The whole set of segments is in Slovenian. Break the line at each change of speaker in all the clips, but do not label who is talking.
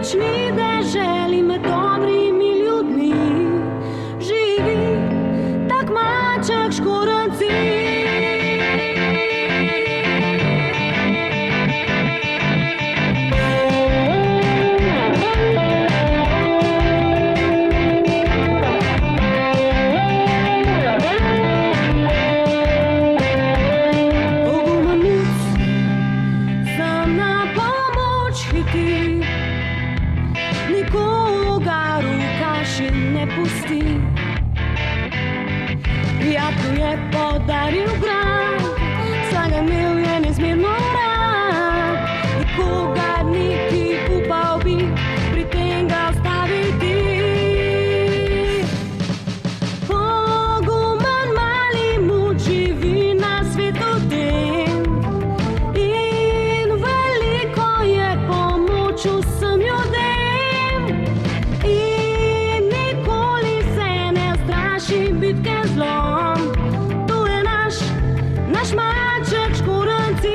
močni deželi med dobrimi ljudmi živi tak maček škorenci. Prijatelj je podaril grad, saj ga imel je nezmerno rad. Nikogar niti upal bi pri tem ga ustaviti. Pogumen mali muč živi na svetu tem in veliko je pomoč vsem ljudem. In nikoli se ne straši bitke zlom. Naš maček škorenci.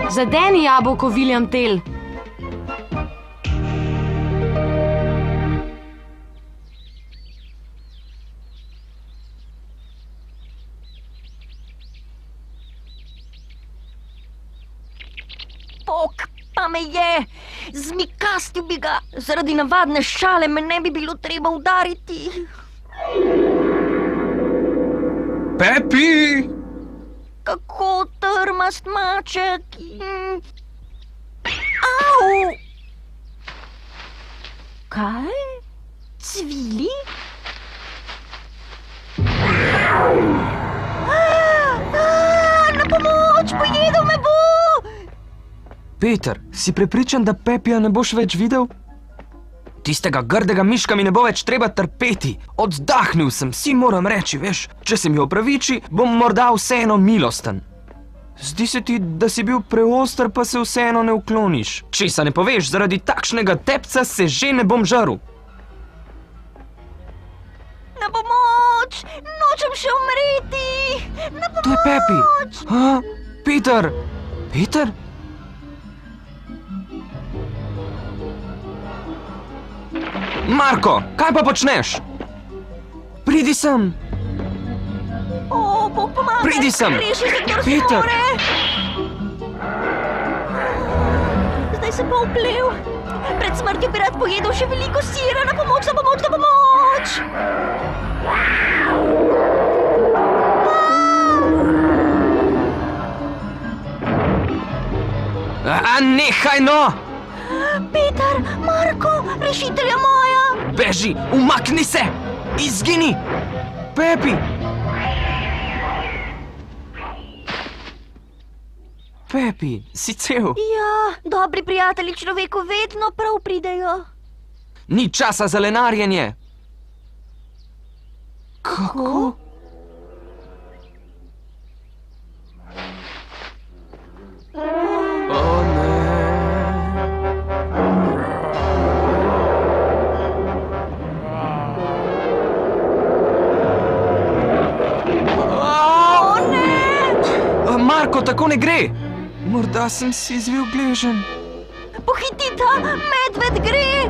Zadeni jabolko, William Tell.
Bog pa me je! Zmikastil bi ga! Zaradi navadne šale me ne bi bilo treba udariti.
Pepi!
Kako trmast maček! Au! Kaj? Cvili? Na pomoč! Pojedel me bo!
Peter, si prepričan, da Pepija ne boš več videl? Tistega grdega miška mi ne bo več treba trpeti. Oddahnil sem, si moram reči, veš. Če se mi opraviči, bom morda vseeno milosten. Zdi se ti, da si bil preoster, pa se vseeno ne ukloniš. Česa ne poveš, zaradi takšnega tepca se že ne bom žaril.
Na pomoč! Nočem še umreti! Na pomoč!
To je Pepi! Peter! Peter? Marko, kaj pa počneš? Pridi sem!
O, Bog pomagaj!
Pridi sem!
Reši se, kdor se
Peter!
more! Zdaj sem pa vplel. Pred smrtjo bi rad pojedel še veliko sira. Na pomoč, na pomoč, na pomoč!
Nehaj no!
Peter, Marko, rešitelja moja!
Beži, umakni se! Izgini! Pepi! Pepi, si cel?
Ja, dobri prijatelji človeku vedno prav pridejo.
Ni časa za lenarjenje!
Kako?
O ne! Marko, tako ne gre! Morda sem si zvil gleženj.
Pohitita, medved gre!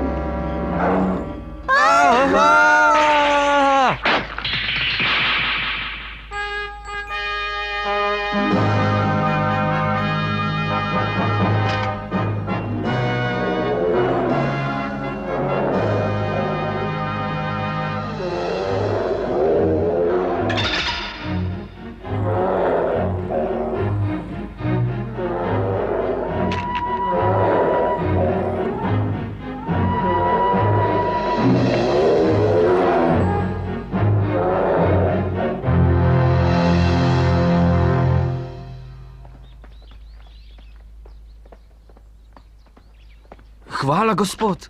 Hvala, gospod.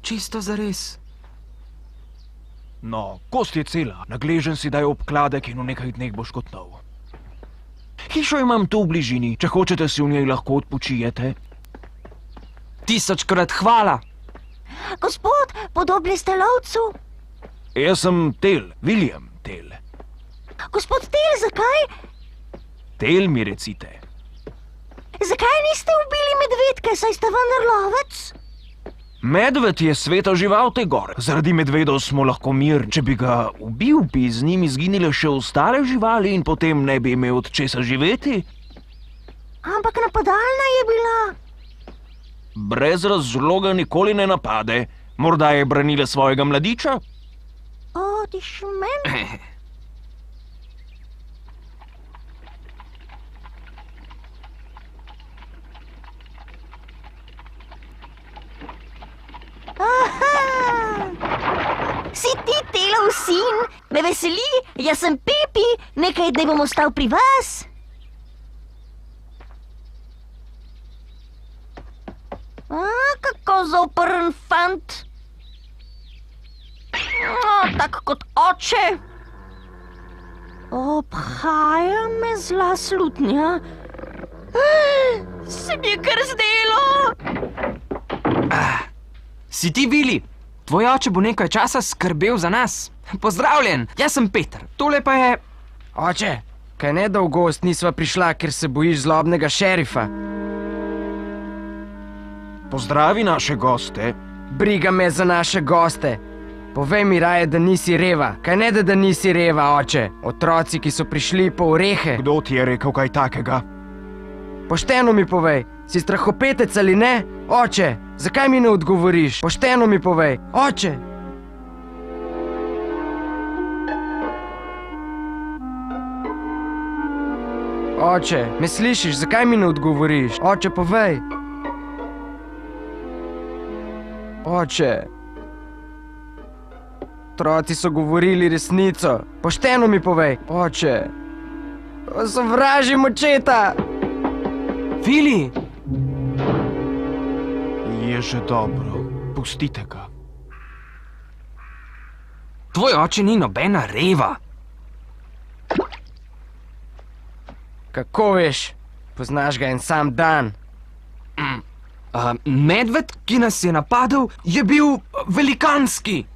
Čisto zares.
No, kost je cela. Nagležen si daj obkladek in v nekaj dneh boš kot nov. Hišo imam tu v bližini. Če hočete, si v njej lahko odpočijete.
1000-krat hvala.
Gospod, podobni ste lovcu.
Jaz sem Tel, William Tel.
Gospod Tel, zakaj?
Tel mi recite.
Zakaj niste ubili medvedke, saj ste vendar lovec?
Medved je sveta žival te gore. Zaradi medvedov smo lahko mir. Če bi ga ubil, bi z njimi izginile še ostale živali in potem ne bi imel od česa živeti.
Ampak napadalna je bila.
Brez razloga nikoli ne napade. Morda je branila svojega mladiča?
O, ti šmen. Si ti Telov sin? Me veseli, jaz sem Pepi, nekaj dni bom ostal pri vas. Kako zoprn fant. Tak kot oče. Obhaja me zla slutnja. Se mi je kar zdelo.
Si ti, Vili? Tvoj oče bo nekaj časa skrbel za nas. Pozdravljen, jaz sem Peter, tole pa je...
Oče, kaj ne dolgost nisva prišla, ker se bojiš zlobnega šerifa?
Pozdravi naše goste.
Briga me za naše goste. Povej mi raje, da nisi reva. Kaj ne da nisi reva, oče? Otroci, ki so prišli po orehe.
Kdo ti je rekel kaj takega?
Pošteno mi povej, si strahopetec ali ne? Oče, zakaj mi ne odgovoriš? Pošteno mi povej, oče! Oče, me slišiš, zakaj mi ne odgovoriš? Oče, povej! Oče! Otroci so govorili resnico. Pošteno mi povej, oče! Sovražim očeta!
Vili!
Je že dobro, pustite ga.
Tvoj oče ni nobena reva.
Kako veš? Poznaš ga en sam dan.
Medved, ki nas je napadel, je bil velikanski.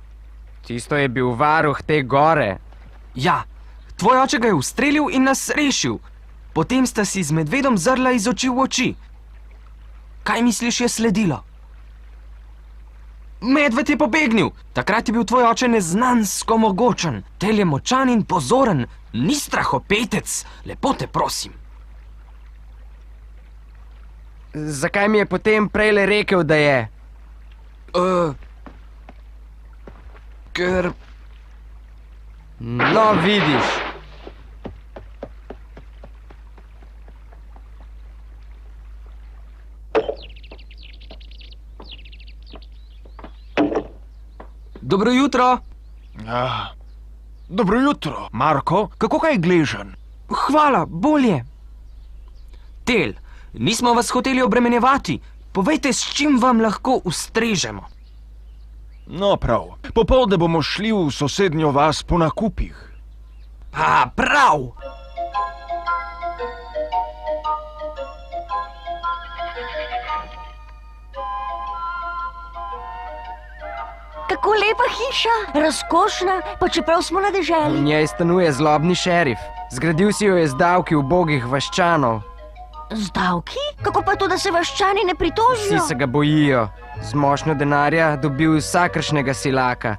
Tisto je bil varuh te gore.
Ja, tvoj oče ga je ustrelil in nas rešil. Potem sta si z medvedom zrla iz oči v oči. Kaj misliš je sledilo? Medved je pobegnil. Takrat je bil tvoj oče neznansko mogočen. Tel je močan in pozoren. Ni strahopetec. Lepo te prosim.
Zakaj mi je potem prejle rekel, da je?
Ker...
No, vidiš.
Dobro jutro.
Dobro jutro. Marko, kako kaj gležen?
Hvala, bolje. Tel, nismo vas hoteli obremenjevati. Povejte, s čim vam lahko ustrežemo.
No, prav. Popoldne bomo šli v sosednjo vas po nakupih.
Prav!
Kako lepa hiša, razkošna, pa čeprav smo na deželi.
V njej stanuje zlobni šerif. Zgradil si jo je z davki ubogih vaščanov.
Z davki? Kako pa to, da se vaščani ne pritožijo?
Vsi se ga bojijo. Z mošnjo denarja dobil vsakršnega silaka.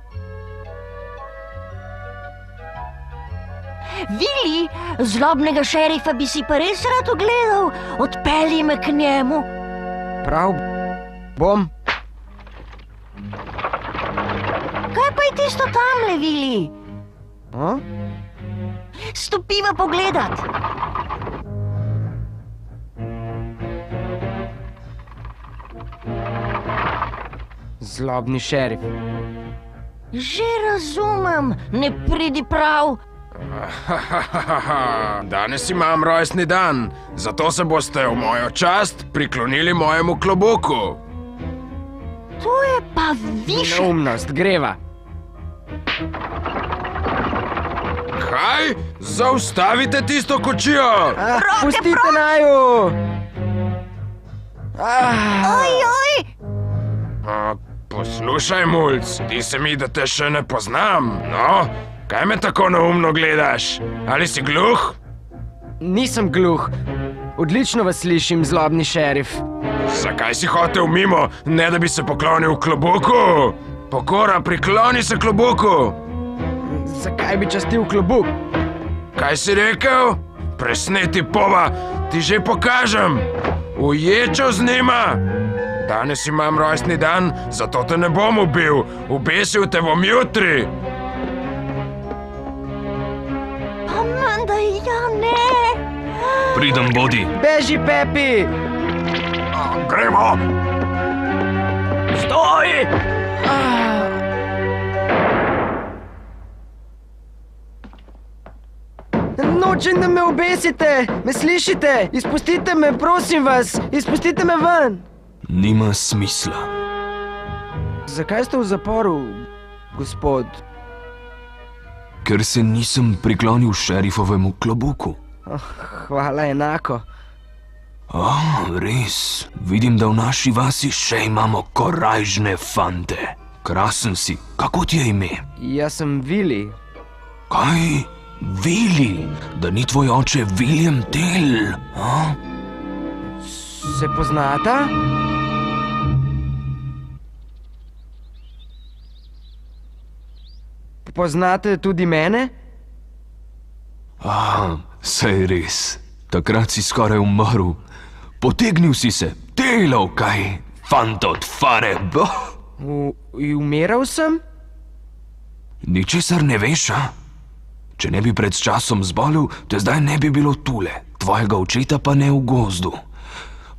Vili, zlobnega šerifa bi si pa res rad ogledal. Odpelji me k njemu.
Prav bom.
Kaj pa je tisto tamle, Vili?
A?
Stopiva pogledat.
Zlobni šerif.
Že razumem, ne pridi prav.
Danes imam rojstni dan, zato se boste v mojo čast priklonili mojemu klobuku.
To je pa više.
Neumnost, greva.
Kaj? Zaustavite tisto kočijo!
Pustite naju!
Oj, oj!
Poslušaj, mulc, ti se mi, da te še ne poznam. No, kaj me tako neumno gledaš? Ali si gluh?
Nisem gluh. Odlično vas slišim, zlobni šerif.
Zakaj si hotel mimo, ne da bi se poklonil klobuku? Pokora, prikloni se klobuku!
Zakaj bi častil klobuk?
Kaj si rekel? Presneti pova, ti že pokažem! Uječo z njima! Danes imam rojstni dan, zato te ne bom ubil. Ubesil te bom jutri!
Pa menda ja ne.
Pridem, bodi.
Beži, Pepi!
Gremo!
Stoj!
Nočem, da me obesite! Me slišite? Izpustite me, prosim vas! Izpustite me ven!
Nima smisla.
Zakaj ste v zaporu, gospod?
Ker se nisem priklonil šerifovemu klobuku.
Hvala enako.
Res. Vidim, da v naši vasi še imamo korajžne fante. Krasen si. Kako ti je ime?
Jaz sem Vili.
Kaj? Vili? Da ni tvoj oče William Tell?
Se poznata? Poznate tudi mene?
Saj res. Takrat si skoraj umrl. Potegnil si se. Delal kaj? Fant od fare.
Umiral sem?
Ničesar ne veš, a? Če ne bi pred časom zbolel, te zdaj ne bi bilo tule. Tvojega očeta pa ne v gozdu.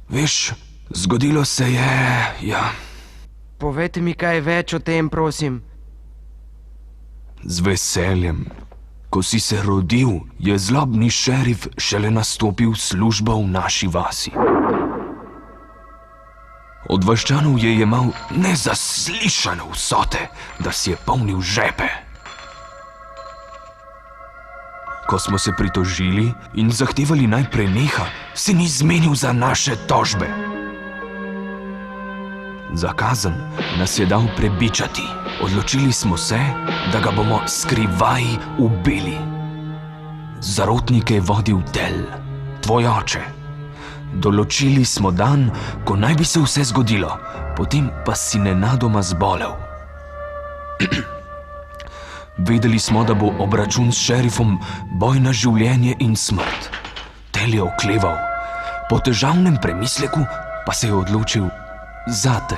Veš, zgodilo se je, ja.
Povejte mi kaj več o tem, prosim.
Z veseljem. Ko si se rodil, je zlobni šerif šele nastopil službo v naši vasi. Od vaščanov je jemal nezaslišane vsote, da si je polnil žepe. Ko smo se pritožili in zahtevali naj preneha, se ni zmenil za naše tožbe. Za kazen nas je dal prebičati. Odločili smo se, da ga bomo skrivaj ubili. Zarotnike je vodil Tell, tvoj oče. Določili smo dan, ko naj bi se vse zgodilo, potem pa si nenadoma zbolel. Vedeli smo, da bo obračun s šerifom boj na življenje in smrt. Tell je okleval, po težavnem premisleku pa se je odločil zate.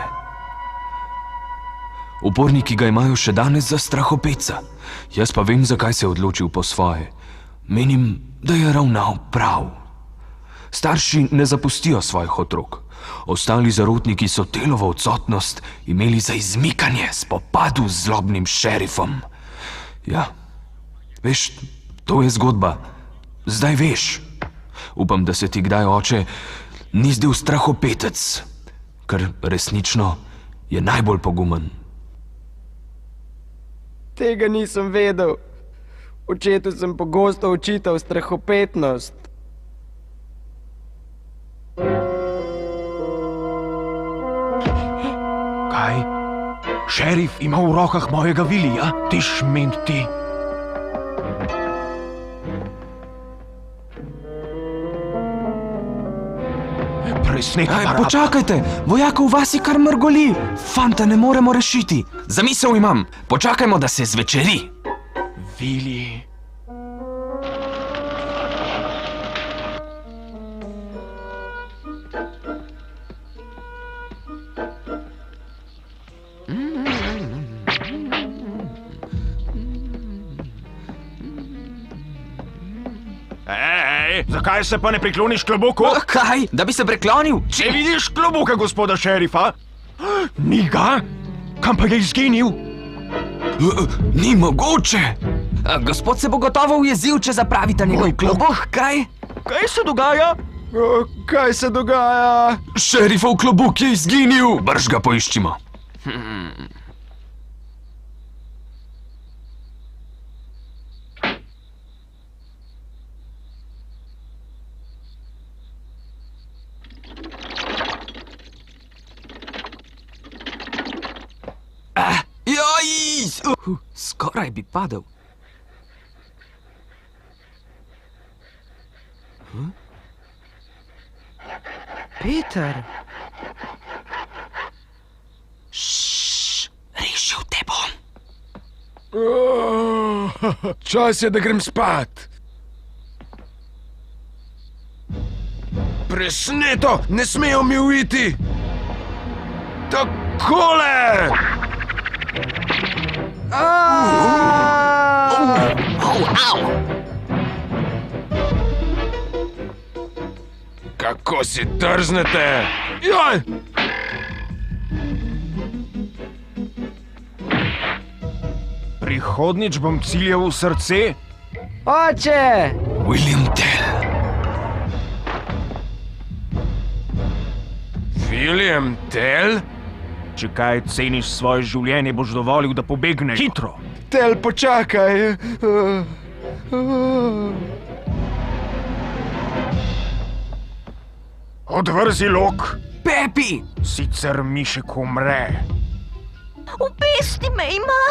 Uporniki ga imajo še danes za strahopeca. Jaz pa vem, zakaj se je odločil po svoje. Menim, da je ravnal prav. Starši ne zapustijo svojih otrok. Ostali zarotniki so Tellovo odsotnost imeli za izmikanje spopadu z zlobnim šerifom. Ja, veš, to je zgodba. Zdaj veš. Upam, da se ti kdaj oče ni zdel strahopetec, ker resnično je najbolj pogumen.
Tega nisem vedel. Očetu sem pogosto očital strahopetnost.
Kaj? Šerif ima v rokah mojega Vilija? Ti šment ti. Presneti aparat.
Počakajte, vojaka v vasi kar mrgoli. Fanta ne moremo rešiti. Zamisel imam, počakajmo, da se zvečeri.
Vili. Zakaj se pa ne prikloniš klobuku?
Kaj? Da bi se preklonil?
Če vidiš klobuka gospoda šerifa? Ni ga? Kam pa je izginil?
Ni mogoče. Gospod se bo gotovo ujezil, če zapravita njegov klobuk, kaj?
Kaj se dogaja?
Kaj se dogaja?
Šerifov klobuk je izginil. Brž ga poiščimo. Skoraj bi padel.
Peter,
Rešil te bom.
Čas je, da grem spat. Presneto, ne smejo mi uiti. Takole! Kako si drznete? Joj!
Prihodnič bom ciljal v srce.
oče!
William Tell.
William Tell?
Če kaj ceniš svoje življenje, boš dovolil, da pobegne. Hitro!
Tell, počakaj.
Odvrzi lok,
Pepi!
sicer mišek umre.
V pesti me ima.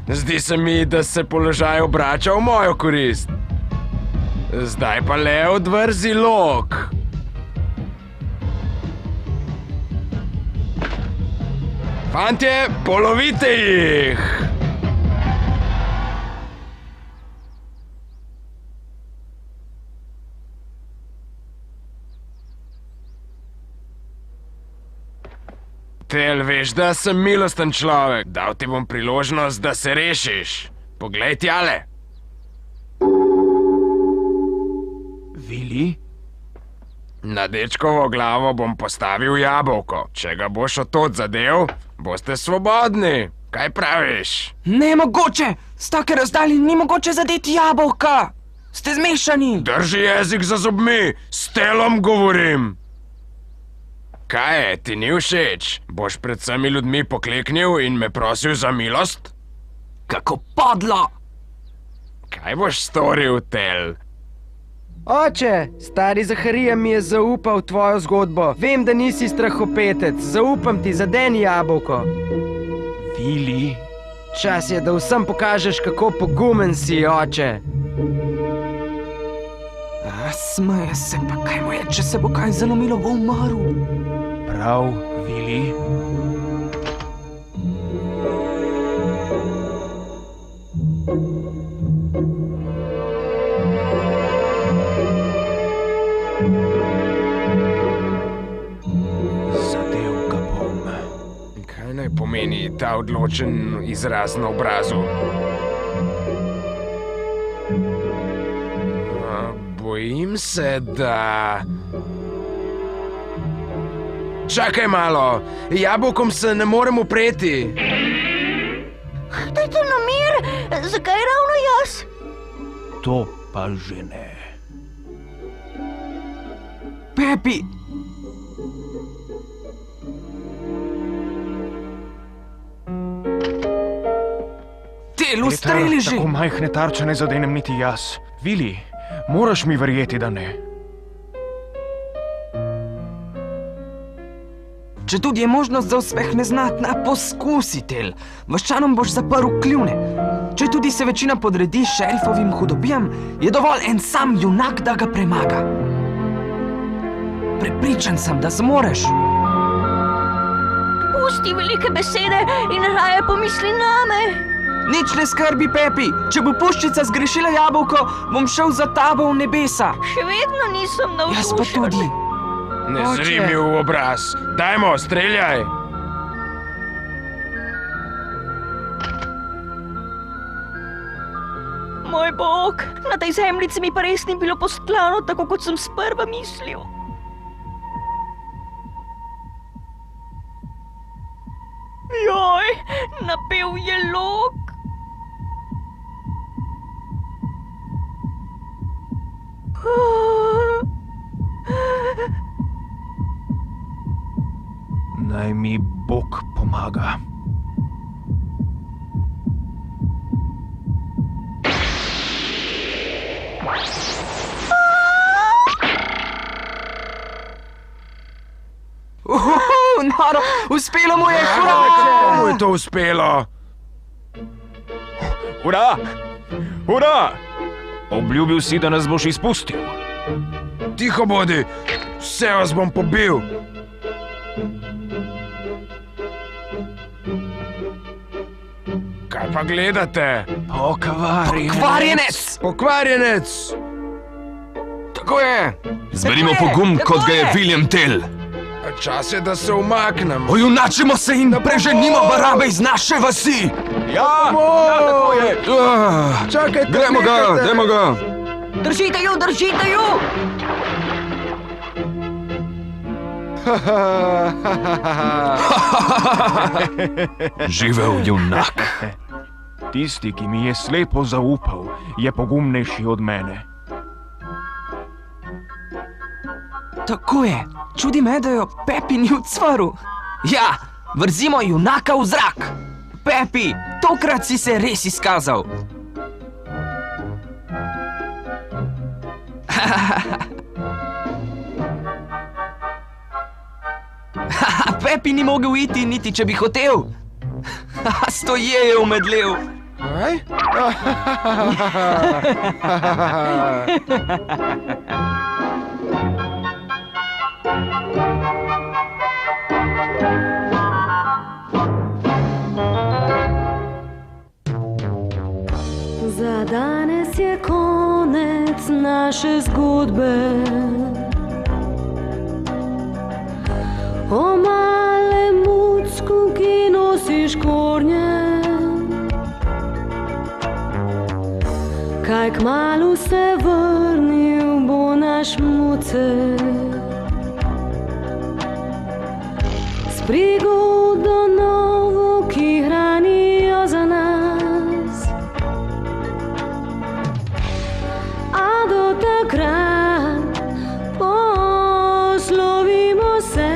Zdi se mi, da se položaj obrača v mojo korist. Zdaj pa le odvrzi lok. Fantje, polovite jih! Tel, veš, da sem milosten človek. Dal ti bom priložnost, da se rešiš. Poglej tjale.
Vili?
Na dečkovo glavo bom postavil jabolko. Če ga boš odtod zadev, boste svobodni. Kaj praviš?
Nemogoče! Z take razdalje ni mogoče zadeti jabolka! Ste zmešani!
Drži jezik za zobmi, s Telom govorim. Kaj je, ti ni všeč? Boš pred vsemi ljudmi pokleknil in me prosil za milost?
Kako podlo!
Kaj boš storil, Tel?
Oče, stari Zaharija mi je zaupal tvojo zgodbo. Vem, da nisi strahopetec. Zaupam ti, zadeni jabolko.
Vili?
Čas je, da vsem pokažeš, kako pogumen si, oče.
Smeje se, pa kaj mu je, če se bo kaj zalomilo, bo umrl.
Prav, Vili? Zadev ga bom.
Kaj naj pomeni ta odločen izraz na obrazu? Bojim se, da... Čakaj malo, jabolkom se ne morem upreti.
Dajte na mir, zakaj ravno jaz?
To pa že ne.
Pepi! Tel, ustreli že!
Tako majhne tarče ne zadenem niti jaz. Vili, moraš mi verjeti, da ne.
Če tudi je možnost za uspeh neznatna, poskusi, Tel. Vaščanom boš zaprl kljune. Če tudi se večina podredi šerifovim hudobijam, je dovolj en sam junak, da ga premaga. Prepričan sem, da zmoreš.
Pusti velike besede in raje pomisli name.
Nič ne skrbi, Pepi. Če bo puščica zgrešila jabolko, bom šel za tabo v nebesa.
Še vedno nisem navdušen.
Jaz pa tudi.
Ne
Oče.
zri mi v obraz. Dajmo, streljaj.
Moj bog, na tej zemljici mi pa res ni bilo postlano, tako kot sem sprva mislil. Joj, napel je lok.
Naj mi Bog pomaga.
mano, uspelo mu je, hura!
Komu je to uspelo?
Hura! Hura! Obljubil si, da nas boš izpustil.
Tiho bodi, vse vas bom pobil. Kaj pa gledate?
Kvarjenec!
Pokvarjenec!
Tako je!
Zberimo pogum, kot ga je William Tell.
Čas je, da se umaknem.
Ojunačimo se in preženimo barabe iz naše vasi!
Ja, tako je.
Čakajte,
Gremo ga!
Držite ju, držite ju!
Živel junak.
Tisti, ki mi je slepo zaupal, je pogumnejši od mene.
Tako je! Čudi me, da jo Pepi ni ucvaril. Ja, vrzimo junaka v zrak! Pepi, tokrat si se res izkazal! Pepi ni mogel iti, niti če bi hotel. Stoje je omedlel.
Kaj?
Za danes je konec naše zgodbe. O malem mucku, ki nosiš kornje, kaj kmalu se vrnil bo naš mucek. S prigodo novo, ki hranijo za nas. A do takrat poslovimo se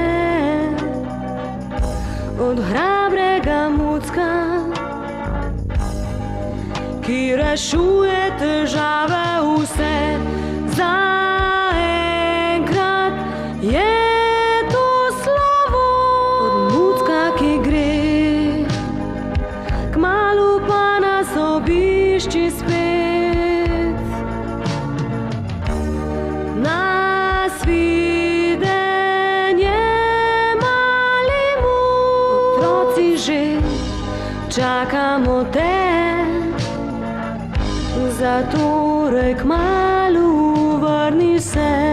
od hrabrega mucka, ki rešuje težave vse. Zaenkrat je to slovo od mucka, ki gre, kmalu pa nas obišči spet. Nasvidenje, mali muc, otroci že čakamo te. Zatorej kmalu vrni se.